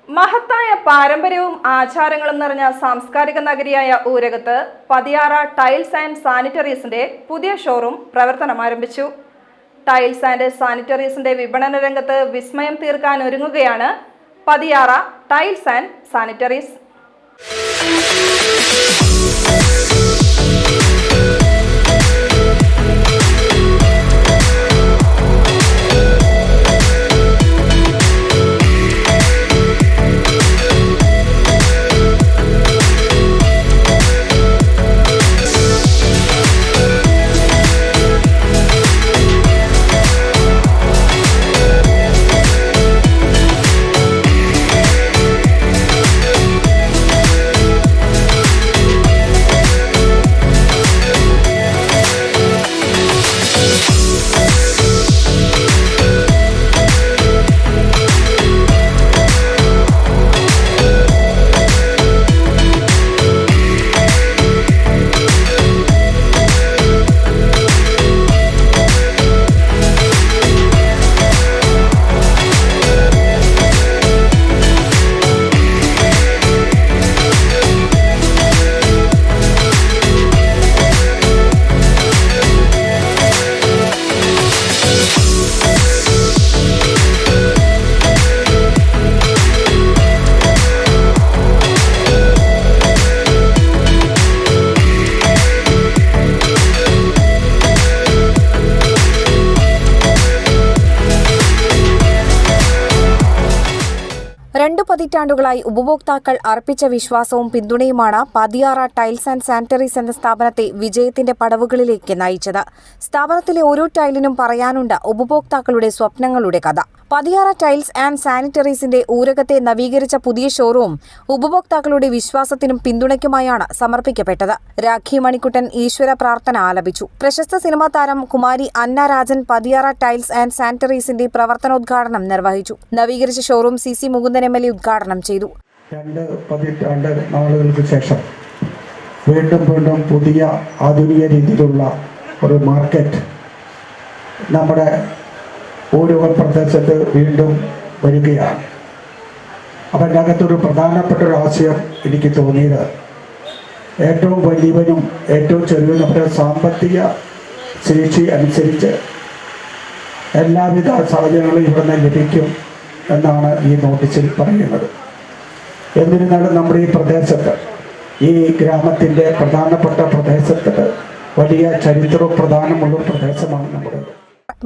മഹത്തായ പാരമ്പര്യവും ആചാരങ്ങളും നിറഞ്ഞ സാംസ്കാരിക നഗരിയായ ഊരകത്ത് പതിയാറ ടൈൽസ് ആൻഡ് സാനിറ്ററീസിന്റെ പുതിയ ഷോറൂം പ്രവർത്തനം ആരംഭിച്ചു. ടൈൽസ് ആൻഡ് സാനിറ്ററീസിന്റെ വിപണന രംഗത്ത് വിസ്മയം തീർക്കാൻ ഒരുങ്ങുകയാണ് പതിയാറ ടൈൽസ് ആൻഡ് സാനിറ്ററീസ്. രണ്ടു പതിറ്റാണ്ടുകളായി ഉപഭോക്താക്കൾ അർപ്പിച്ച വിശ്വാസവും പിന്തുണയുമാണ് പതിയാറ ടൈൽസ് ആൻഡ് സാനിറ്ററീസ് എന്ന സ്ഥാപനത്തെ വിജയത്തിന്റെ പടവുകളിലേക്ക് നയിച്ചത്. സ്ഥാപനത്തിലെ ഓരോ ടൈലിനും പറയാനുണ്ട് ഉപഭോക്താക്കളുടെ സ്വപ്നങ്ങളുടെ കഥ. പതിയാറ ടൈൽസ് ആൻഡ് സാനിറ്ററീസിന്റെ ഊരകത്തെ നവീകരിച്ച പുതിയ ഷോറൂം ഉപഭോക്താക്കളുടെ വിശ്വാസത്തിനും പിന്തുണയ്ക്കുമായാണ് സമർപ്പിക്കപ്പെട്ടത്. രാഖി മണിക്കുട്ടൻ ഈശ്വര പ്രാർത്ഥന ആലപിച്ചു. പ്രശസ്ത സിനിമാ താരം കുമാരി അന്ന രാജൻ പതിയാറ ടൈൽസ് ആൻഡ് സാനിറ്ററീസിന്റെ പ്രവർത്തനോദ്ഘാടനം നിർവഹിച്ചു. നവീകരിച്ച ഷോറൂം CC മുകുന്ദൻ MLA ഉദ്ഘാടനം ചെയ്തു. 2 പതിറ്റാണ്ട് നാളുകൾക്ക് ശേഷം വീണ്ടും പുതിയ ആധുനിക രീതിയിലുള്ള ഒരു മാർക്കറ്റ് നമ്മുടെ ഊരകം പ്രദേശത്ത് വീണ്ടും വരികയാണ്. അപ്പം അതിനകത്തൊരു പ്രധാനപ്പെട്ട ഒരു ആശയം എനിക്ക് തോന്നിയത്, ഏറ്റവും വലിയവനും ഏറ്റവും ചെറിയവനും സാമ്പത്തിക ശേഷി അനുസരിച്ച് എല്ലാവിധ സാഹചര്യങ്ങളും ഇവിടെ നിന്ന് ലഭിക്കും എന്നാണ് ഈ നോട്ടീസിൽ പറയുന്നത്. എന്നിരുന്നാലും നമ്മുടെ ഈ പ്രദേശത്ത്, ഈ ഗ്രാമത്തിൻ്റെ പ്രധാനപ്പെട്ട പ്രദേശത്ത് വലിയ ചരിത്രവും പ്രധാനമുള്ള പ്രദേശമാണ് നമ്മുടെ.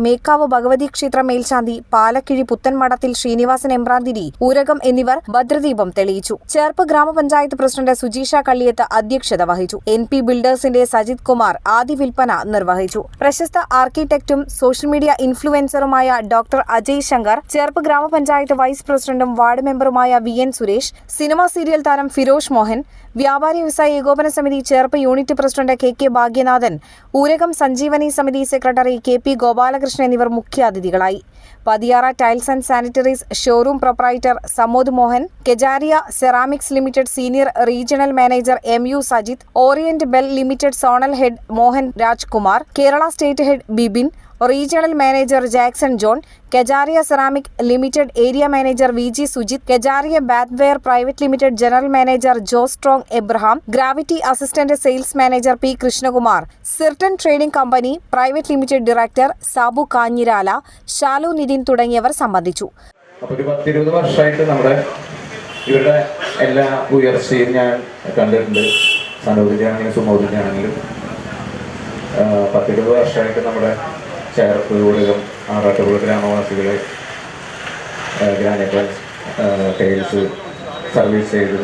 മേക്കാവ് ഭഗവതി ക്ഷേത്ര മേൽശാന്തി, പാലക്കിഴി പുത്തൻമഠത്തിൽ ശ്രീനിവാസൻ എമ്പ്രാന്തിരി, ഊരകം എന്നിവർ ഭദ്രദീപം തെളിയിച്ചു. ചേർപ്പ് ഗ്രാമപഞ്ചായത്ത് പ്രസിഡന്റ് സുജീഷ കള്ളിയത്ത് അധ്യക്ഷത വഹിച്ചു. NP ബിൽഡേഴ്സിന്റെ സജിത് കുമാർ ആദ്യ വിൽപ്പന നിർവഹിച്ചു. പ്രശസ്ത ആർക്കിടെക്റ്റും സോഷ്യൽ മീഡിയ ഇൻഫ്ലുവൻസറുമായ ഡോക്ടർ അജയ് ശങ്കർ, ചേർപ്പ് ഗ്രാമപഞ്ചായത്ത് വൈസ് പ്രസിഡന്റും വാർഡ് മെമ്പറുമായ VN സുരേഷ്, സിനിമാ സീരിയൽ താരം ഫിറോഷ് മോഹൻ, വ്യാപാരി വ്യവസായ ഏകോപന സമിതി Cherpu unit president KK Bhagyanathan, Oorakam Sanjeevani സമിതി സെക്രട്ടറി KP ഗോപാലകൃഷ്ണൻ എന്നിവർ മുഖ്യാതിഥികളായി. Pathiyara tiles and sanitaries showroom proprietor Samod Mohan, Kajaria ceramics limited senior regional manager MU Sajith, Orient Bell limited zonal head Mohan Rajkumar, Kerala state head Bibin, regional manager Jackson John, Kajaria ceramic limited area manager VG Sujith, Kajaria bathware private limited general manager ജോസ്ട്രോങ് Abraham, gravity assistant sales manager P Krishnakumar, സിർട്ടൺ trading company private limited director Sabu Kanjirala, Shalu Nithin തുടങ്ങിയവർ സംബന്ധിച്ചു. അപ്പോൾ ഒരു 10-20 വർഷമായിട്ട് നമ്മുടെ ഇവരുടെ എല്ലാ ഉയർച്ചയും ഞാൻ കണ്ടിട്ടുണ്ട്. സനോദിന്റെ ആണെങ്കിലും സുമോദിന്റെ ആണെങ്കിലും 10-20 വർഷമായിട്ട് നമ്മുടെ ചേർപ്പ്, ഊരകം, ആറാട്ടുപുഴ ഗ്രാമവാസികളെ ഗ്രാനൈറ്റ് ടൈൽസ് സർവീസ് ചെയ്ത്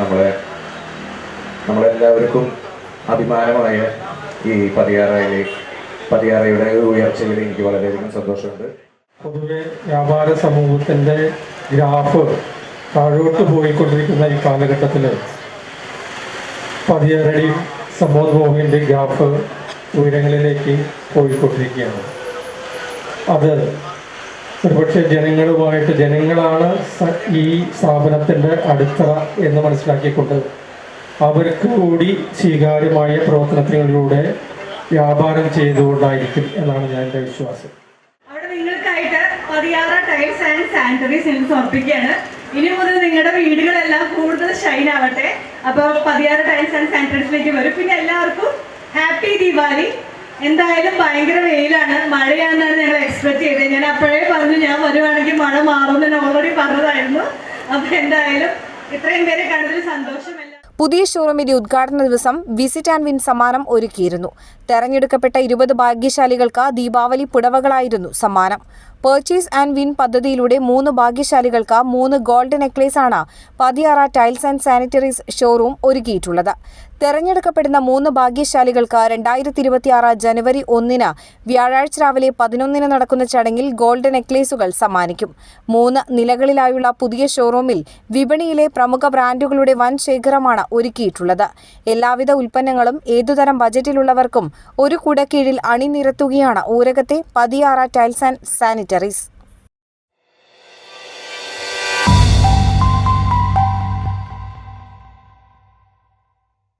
നമ്മളെല്ലാവർക്കും അഭിമാനമായ ഈ പതിയാറയുടെ ഉയർച്ചയിൽ എനിക്ക് വളരെയധികം സന്തോഷമുണ്ട്. പൊതുവെ വ്യാപാര സമൂഹത്തിൻ്റെ ഗ്രാഫ് താഴോട്ട് പോയിക്കൊണ്ടിരിക്കുന്ന ഈ കാലഘട്ടത്തിൽ പതിയാറയുടെയും സമോദ് മോഹൻ്റെ ഗ്രാഫ് ഉയരങ്ങളിലേക്ക് പോയിക്കൊണ്ടിരിക്കുകയാണ്. അത് ഒരുപക്ഷെ ജനങ്ങളാണ് ഈ സ്ഥാപനത്തിൻ്റെ അടിത്തറ എന്ന് മനസ്സിലാക്കിക്കൊണ്ട് അവർക്ക് കൂടി സ്വീകാര്യമായ പ്രവർത്തനങ്ങളിലൂടെ വ്യാപാരം ചെയ്തുകൊണ്ടായിരിക്കും എന്നാണ് ഞാൻ എൻ്റെ വിശ്വാസം. അവിടെ നിങ്ങൾക്കായിട്ട് പതിയാറ ടൈൽസ് ആൻഡ് സാനിറ്ററീസ് എന്ന് സമർപ്പിക്കുകയാണ്. ഇനി മുതൽ നിങ്ങളുടെ വീടുകളെല്ലാം കൂടുതൽ ഷൈൻ ആവട്ടെ. അപ്പോൾ പതിയാറ ടൈൽസ് ആൻഡ് സാനിറ്ററീസിലേക്ക് വരും. പിന്നെ എല്ലാവർക്കും ഹാപ്പി ദീപാവലി. എന്തായാലും ഭയങ്കര വെയിലാണ്, മഴയാണെന്നാണ് ഞങ്ങൾ എക്സ്പെക്ട് ചെയ്തത്. ഞാൻ അപ്പോഴേ പറഞ്ഞു ഞാൻ വരുവാണെങ്കിൽ മഴ മാറുമെന്ന് ഞാൻ ഓൾറെഡി പറഞ്ഞതായിരുന്നു. അപ്പോൾ എന്തായാലും ഇത്രയും പേരെ കണ്ടതിൽ സന്തോഷമല്ല. പുതിയ ഷോറൂമിന്റെ ഉദ്ഘാടന ദിവസം വിസിറ്റ് ആൻഡ് വിൻ സമ്മാനം ഒരുക്കിയിരുന്നു. തെരഞ്ഞെടുക്കപ്പെട്ട 20 ഭാഗ്യശാലികൾക്ക് ദീപാവലി പുടവകളായിരുന്നു സമ്മാനം. പർച്ചേസ് ആൻഡ് വിൻ പദ്ധതിയിലൂടെ 3 ഭാഗ്യശാലികൾക്ക് 3 ഗോൾഡ് നെക്ലേസ് ആണ് Pathiyara tiles and sanitaries showroom ഒരുക്കിയിട്ടുള്ളത്. തെരഞ്ഞെടുക്കപ്പെടുന്ന 3 ഭാഗ്യശാലികൾക്ക് 2026 ജനുവരി 1 വ്യാഴാഴ്ച രാവിലെ 11 നടക്കുന്ന ചടങ്ങിൽ ഗോൾഡ് നെക്ലേസുകൾ സമ്മാനിക്കും. 3 നിലകളിലായുള്ള പുതിയ ഷോറൂമിൽ വിപണിയിലെ പ്രമുഖ ബ്രാൻഡുകളുടെ വൻ ശേഖരമാണ് ഒരുക്കിയിട്ടുള്ളത്. എല്ലാവിധ ഉൽപ്പന്നങ്ങളും ഏതുതരം ബജറ്റിലുള്ളവർക്കും ഒരു കുടക്കീഴിൽ അണിനിരത്തുകയാണ് ഊരകത്തെ പതിയാറ ടൈൽസ് ആൻഡ് സാനിറ്ററീസ്.